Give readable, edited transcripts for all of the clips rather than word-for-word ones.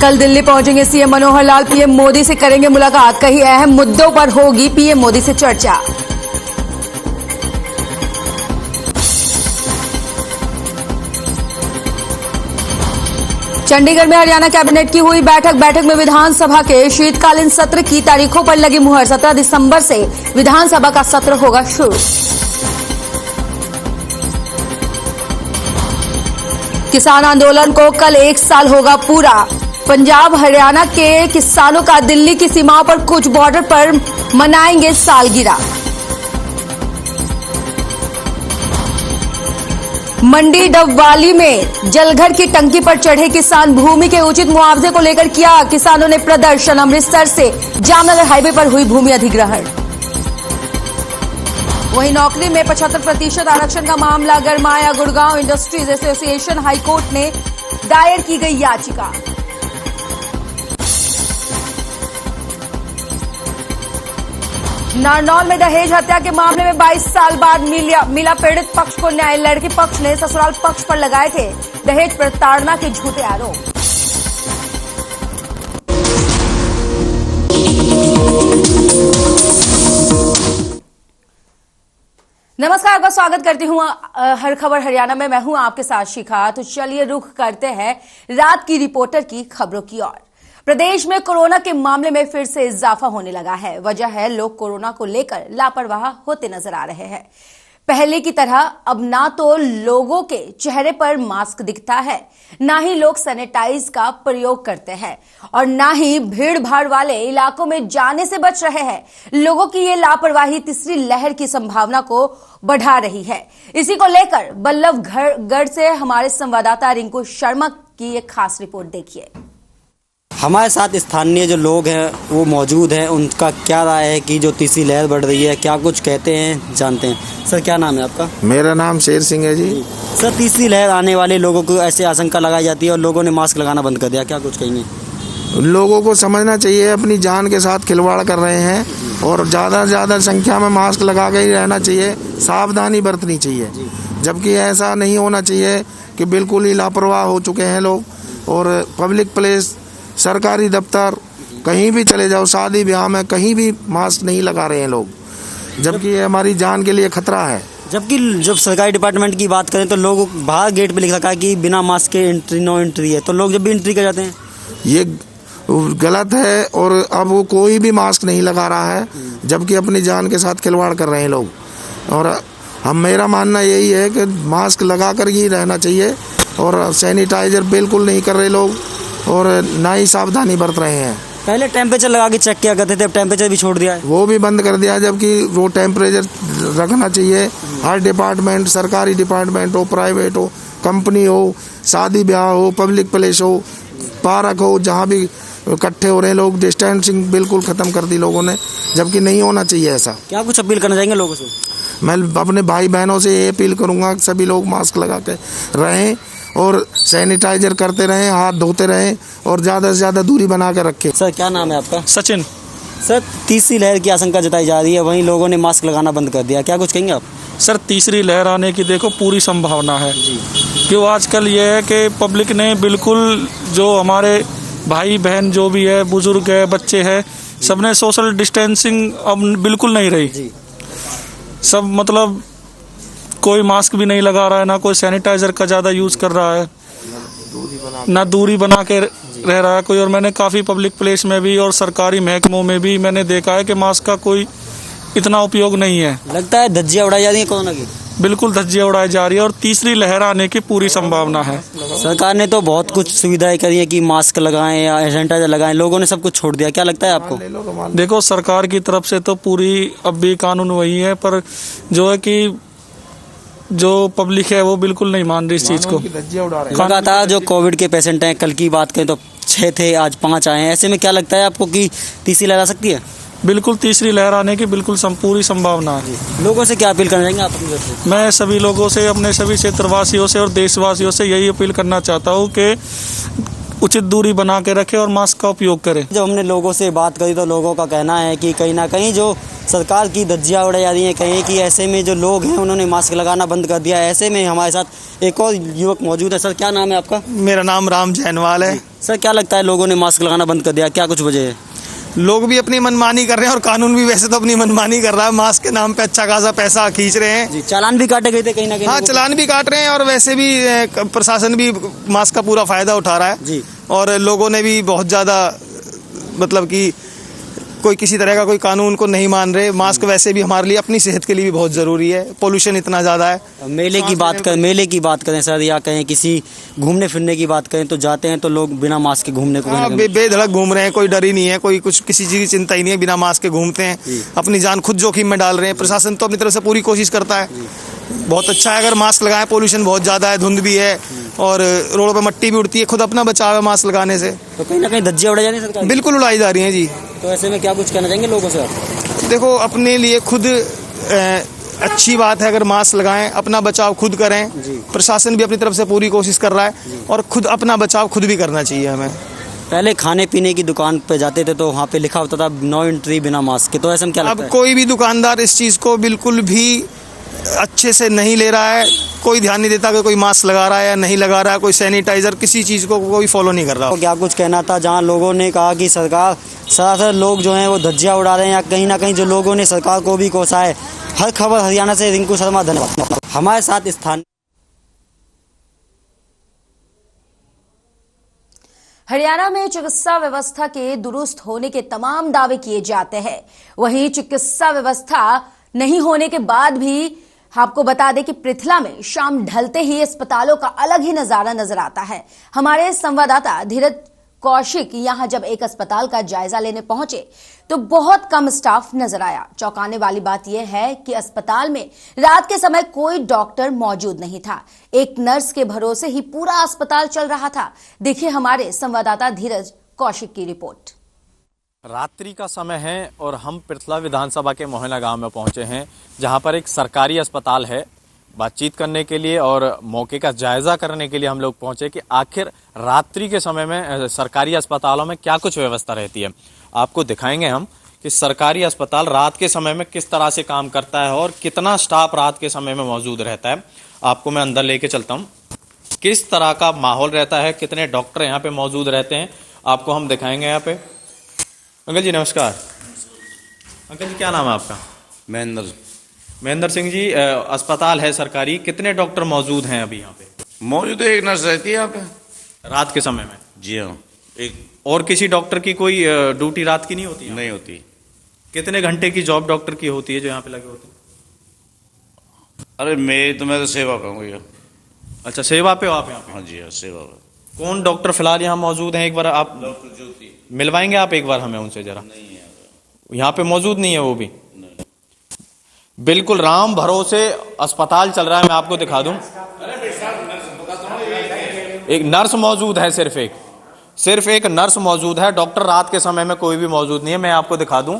कल दिल्ली पहुंचेंगे CM Manohar Lal, PM Modi से करेंगे मुलाकात। कई अहम मुद्दों पर होगी पीएम मोदी से चर्चा। चंडीगढ़ में हरियाणा कैबिनेट की हुई बैठक में विधानसभा के शीतकालीन सत्र की तारीखों पर लगी मुहर। 17 दिसंबर से विधानसभा का सत्र होगा शुरू। किसान आंदोलन को कल 1 साल होगा पूरा। पंजाब हरियाणा के किसानों का दिल्ली की सीमाओं पर कुछ बॉर्डर पर मनाएंगे सालगिरह। मंडी डबवाली में जलघर की टंकी पर चढ़े किसान, भूमि के उचित मुआवजे को लेकर किया किसानों ने प्रदर्शन। अमृतसर से जामनगर हाईवे पर हुई भूमि अधिग्रहण। वहीं नौकरी में 75% आरक्षण का मामला गरमाया। गुड़गांव इंडस्ट्रीज एसोसिएशन हाईकोर्ट ने दायर की गई याचिका। नारनौल में दहेज हत्या के मामले में 22 साल बाद मिला पीड़ित पक्ष को न्याय। लड़की पक्ष ने ससुराल पक्ष पर लगाए थे दहेज प्रताड़ना के झूठे आरोप। नमस्कार, आपका स्वागत करती हूँ हर खबर हरियाणा में। मैं हूं आपके साथ शिखा। तो चलिए रुख करते हैं रात की रिपोर्टर की खबरों की ओर। प्रदेश में कोरोना के मामले में फिर से इजाफा होने लगा है। वजह है लोग कोरोना को लेकर लापरवाह होते नजर आ रहे हैं। पहले की तरह अब ना तो लोगों के चेहरे पर मास्क दिखता है, ना ही लोग सैनिटाइज का प्रयोग करते हैं और ना ही भीड़ भाड़ वाले इलाकों में जाने से बच रहे हैं। लोगों की ये लापरवाही तीसरी लहर की संभावना को बढ़ा रही है। इसी को लेकर बल्लभगढ़ से हमारे संवाददाता रिंकू शर्मा की एक खास रिपोर्ट देखिए। हमारे साथ स्थानीय जो लोग हैं वो मौजूद हैं, उनका क्या राय है कि जो तीसरी लहर बढ़ रही है, क्या कुछ कहते हैं, जानते हैं। सर, क्या नाम है आपका? मेरा नाम शेर सिंह है जी। सर, तीसरी लहर आने वाले लोगों को ऐसे आशंका लगाई जाती है और लोगों ने मास्क लगाना बंद कर दिया, क्या कुछ कहेंगे? लोगों को समझना चाहिए अपनी जान के साथ खिलवाड़ कर रहे हैं और ज़्यादा से ज़्यादा संख्या में मास्क लगा के ही रहना चाहिए, सावधानी बरतनी चाहिए। जबकि ऐसा नहीं होना चाहिए कि बिल्कुल ही लापरवाह हो चुके हैं लोग। और पब्लिक प्लेस, सरकारी दफ्तर, कहीं भी चले जाओ, शादी ब्याह में कहीं भी मास्क नहीं लगा रहे हैं लोग, जबकि ये हमारी जान के लिए खतरा है। जबकि जब सरकारी डिपार्टमेंट की बात करें तो लोग बाहर गेट पे लिख रखा है कि बिना मास्क के एंट्री नो एंट्री है, तो लोग जब भी एंट्री कर जाते हैं ये गलत है। और अब वो कोई भी मास्क नहीं लगा रहा है, जबकि अपनी जान के साथ खिलवाड़ कर रहे हैं लोग। और मेरा मानना यही है कि मास्क लगा कर ही रहना चाहिए और सैनिटाइजर बिल्कुल नहीं कर रहे लोग और ना ही सावधानी बरत रहे हैं। पहले टेम्परेचर लगा के चेक किया करते थे, अब टेम्परेचर भी छोड़ दिया है। वो भी बंद कर दिया, जबकि वो टेम्परेचर रखना चाहिए। हर डिपार्टमेंट, सरकारी डिपार्टमेंट हो, प्राइवेट हो, कंपनी हो, शादी ब्याह हो, पब्लिक प्लेस हो, पार्क हो, जहाँ भी इकट्ठे हो रहे हैं लोग, डिस्टेंसिंग बिल्कुल ख़त्म कर दी लोगों ने, जबकि नहीं होना चाहिए ऐसा। क्या कुछ अपील करना चाहेंगे लोगों से? मैं अपने भाई बहनों से ये अपील करूँगा कि सभी लोग मास्क लगा के रहें और सैनिटाइजर करते रहें, हाथ धोते रहें और ज़्यादा से ज़्यादा दूरी बना कर रखें। सर, क्या नाम है आपका? सचिन। सर, तीसरी लहर की आशंका जताई जा रही है, वहीं लोगों ने मास्क लगाना बंद कर दिया, क्या कुछ कहेंगे आप? सर, तीसरी लहर आने की देखो पूरी संभावना है। क्यों आजकल ये है कि पब्लिक ने बिल्कुल, जो हमारे भाई बहन जो भी है, बुजुर्ग है, बच्चे हैं, सबने सोशल डिस्टेंसिंग अब बिल्कुल नहीं रही। सब मतलब कोई मास्क भी नहीं लगा रहा है, ना कोई सैनिटाइजर का ज़्यादा यूज़ कर रहा है, ना दूरी बना के रह रहा है कोई। और मैंने काफ़ी पब्लिक प्लेस में भी और सरकारी महकमों में भी मैंने देखा है कि मास्क का कोई इतना उपयोग नहीं है। लगता है धज्जियाँ उड़ाई जा रही है कोरोना की। बिल्कुल धज्जियाँ उड़ाई जा रही है और तीसरी लहर आने की पूरी संभावना है। सरकार ने तो बहुत कुछ सुविधाएं करी है कि मास्क लगाएं या सैनिटाइजर लगाएं, लोगों ने सब कुछ छोड़ दिया, क्या लगता है आपको? देखो, सरकार की तरफ से तो पूरी अब भी कानून वही है, पर जो है कि जो पब्लिक है वो बिल्कुल नहीं मान रही इस चीज़ को। लगातार जो कोविड के पेशेंट हैं, कल की बात करें तो 6 थे, आज 5 आए हैं, ऐसे में क्या लगता है आपको कि तीसरी लहर आ सकती है? बिल्कुल तीसरी लहर आने की बिल्कुल पूरी संभावना है। लोगों से क्या अपील करना चाहेंगे आप अपनी तरफ से? मैं सभी लोगों से, अपने सभी क्षेत्रवासियों से और देशवासियों से यही अपील करना चाहता हूँ कि उचित दूरी बना के रखें और मास्क का उपयोग करें। जब हमने लोगों से बात करी तो लोगों का कहना है कि कहीं ना कहीं जो सरकार की धज्जियां उड़ाई जा रही हैं, कहीं कि ऐसे में जो लोग हैं उन्होंने मास्क लगाना बंद कर दिया। ऐसे में हमारे साथ एक और युवक मौजूद है। सर क्या नाम है आपका? मेरा नाम राम जैनवाल है। सर क्या लगता है लोगों ने मास्क लगाना बंद कर दिया, क्या कुछ वजह है? लोग भी अपनी मनमानी कर रहे हैं और कानून भी वैसे तो अपनी मनमानी कर रहा है। मास्क के नाम पे अच्छा खासा पैसा खींच रहे हैं। जी, चालान भी काटे गए थे कहीं ना कहीं? हाँ, चालान भी काट रहे हैं और वैसे भी प्रशासन भी मास्क का पूरा फायदा उठा रहा है जी। और लोगों ने भी बहुत ज़्यादा मतलब कि कोई किसी तरह का कोई कानून को नहीं मान रहे। मास्क वैसे भी हमारे लिए अपनी सेहत के लिए भी बहुत ज़रूरी है। पोल्यूशन इतना ज़्यादा है। मेले की बात करें सर, या कहीं किसी घूमने फिरने की बात करें तो जाते हैं तो लोग बिना मास्क के घूमने को हाँ, बेधड़क घूम रहे हैं, कोई डर ही नहीं है, कोई कुछ किसी चीज़ की चिंता ही नहीं है, बिना मास्क के घूमते हैं, अपनी जान खुद जोखिम में डाल रहे हैं। प्रशासन तो अपनी तरफ से पूरी कोशिश करता है, बहुत अच्छा है अगर मास्क लगाएं। पोल्यूशन बहुत ज़्यादा है, धुंध भी है और रोडों पर मट्टी भी उड़ती है, खुद अपना बचाव है मास्क लगाने से। तो कहीं ना कहीं धज्जियां उड़ाई जा रही हैं सरकार? बिल्कुल उड़ाई जा रही हैं जी। तो ऐसे में क्या कुछ कहना चाहेंगे लोगों से? देखो, अपने लिए खुद अच्छी बात है अगर मास्क लगाएं, अपना बचाव खुद करें। प्रशासन भी अपनी तरफ से पूरी कोशिश कर रहा है और खुद अपना बचाव खुद भी करना चाहिए हमें। पहले खाने पीने की दुकान पे जाते थे तो वहाँ पे लिखा होता था नो एंट्री बिना मास्क के, तो ऐसे में क्या लगता है? अब कोई भी दुकानदार इस चीज़ को बिल्कुल भी अच्छे से नहीं ले रहा है। कोई ध्यान नहीं देता कि कोई मास्क लगा रहा है या नहीं लगा रहा है, कोई सैनिटाइजर, किसी चीज़ को कोई फॉलो नहीं कर रहा। तो क्या कुछ कहना था जहाँ लोगों ने कहा कि सरकार सरासर लोग जो हैं वो धज्जियां उड़ा रहे हैं, या कहीं ना कहीं जो लोगों ने सरकार को भी कोसा है? हर खबर हरियाणा से रिंकू शर्मा, धन्यवाद। हमारे साथ स्थान हरियाणा में चिकित्सा व्यवस्था के दुरुस्त होने के तमाम दावे किए जाते हैं। वहीं चिकित्सा व्यवस्था नहीं होने के बाद भी आपको बता दें कि पृथला में शाम ढलते ही अस्पतालों का अलग ही नजारा नजर आता है। हमारे संवाददाता धीरज कौशिक यहां जब एक अस्पताल का जायजा लेने पहुंचे तो बहुत कम स्टाफ नजर आया। चौंकाने वाली बात यह है कि अस्पताल में रात के समय कोई डॉक्टर मौजूद नहीं था। एक नर्स के भरोसे ही पूरा अस्पताल चल रहा था। देखिए हमारे संवाददाता धीरज कौशिक की रिपोर्ट। रात्रि का समय है और हम पृथला विधानसभा के मोहना गांव में पहुंचे हैं, जहां पर एक सरकारी अस्पताल है। बातचीत करने के लिए और मौके का जायजा करने के लिए हम लोग पहुंचे कि आखिर रात्रि के समय में सरकारी अस्पतालों में क्या कुछ व्यवस्था रहती है। आपको दिखाएंगे हम कि सरकारी अस्पताल रात के समय में किस तरह से काम करता है और कितना स्टाफ रात के समय में मौजूद रहता है। आपको मैं अंदर लेके चलता हूँ, किस तरह का माहौल रहता है, कितने डॉक्टर यहाँ पे मौजूद रहते हैं, आपको हम दिखाएंगे। यहाँ पे अंकल जी नमस्कार। अंकल जी क्या नाम है आपका? महेंद्र सिंह जी। अस्पताल है सरकारी, कितने डॉक्टर मौजूद हैं अभी यहाँ पे? मौजूद है, एक नर्स रहती है यहाँ पे रात के समय में? जी हाँ, एक। और किसी डॉक्टर की कोई ड्यूटी रात की नहीं होती है? नहीं होती। कितने घंटे की जॉब डॉक्टर की होती है जो यहाँ पे लगे होते हैं? अरे मैं तो सेवा पे हूँ भैया। अच्छा, सेवा पे हो आप यहाँ पे? हाँ जी हाँ, सेवा पे। कौन डॉक्टर फिलहाल यहाँ मौजूद हैं? एक बार आप डॉक्टर ज्योति मिलवाएंगे आप एक बार हमें उनसे जरा? नहीं है यहाँ पे मौजूद नहीं है वो भी? नहीं। बिल्कुल राम भरोसे अस्पताल चल रहा है। मैं आपको दिखा दूं, एक नर्स मौजूद है, सिर्फ एक नर्स मौजूद है। डॉक्टर रात के समय में कोई भी मौजूद नहीं है। मैं आपको दिखा दूं,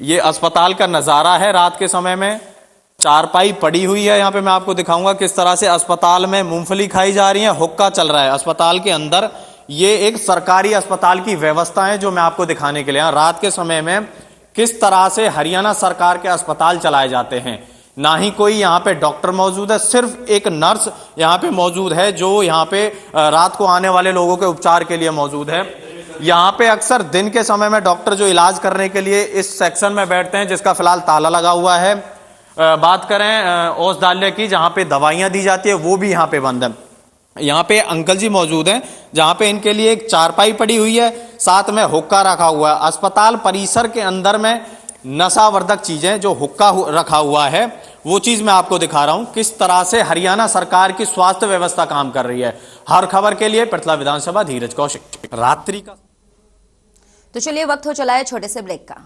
ये अस्पताल का नजारा है रात के समय में। चारपाई पड़ी हुई है यहाँ पे। मैं आपको दिखाऊंगा किस तरह से अस्पताल में मूंगफली खाई जा रही है, हुक्का चल रहा है अस्पताल के अंदर। ये एक सरकारी अस्पताल की व्यवस्था है जो मैं आपको दिखाने के लिए रात के समय में किस तरह से हरियाणा सरकार के अस्पताल चलाए जाते हैं। ना ही कोई यहाँ पे डॉक्टर मौजूद है, सिर्फ एक नर्स यहाँ पे मौजूद है जो यहाँ पे रात को आने वाले लोगों के उपचार के लिए मौजूद है। यहाँ पे अक्सर दिन के समय में डॉक्टर जो इलाज करने के लिए इस सेक्शन में बैठते हैं, जिसका फिलहाल ताला लगा हुआ है। बात करें औषधालय की, जहाँ पे दवाइयां दी जाती है, वो भी यहाँ पे बंद है। यहाँ पे अंकल जी मौजूद हैं, जहाँ पे इनके लिए एक चारपाई पड़ी हुई है, साथ में हुक्का रखा हुआ है। अस्पताल परिसर के अंदर में नशावर्धक चीजें जो हुक्का रखा हुआ है, वो चीज मैं आपको दिखा रहा हूं किस तरह से हरियाणा सरकार की स्वास्थ्य व्यवस्था काम कर रही है। हर खबर के लिए पृथला विधानसभा धीरज कौशिक। रात्रि का तो चलिए वक्त हो चला है छोटे से ब्रेक का।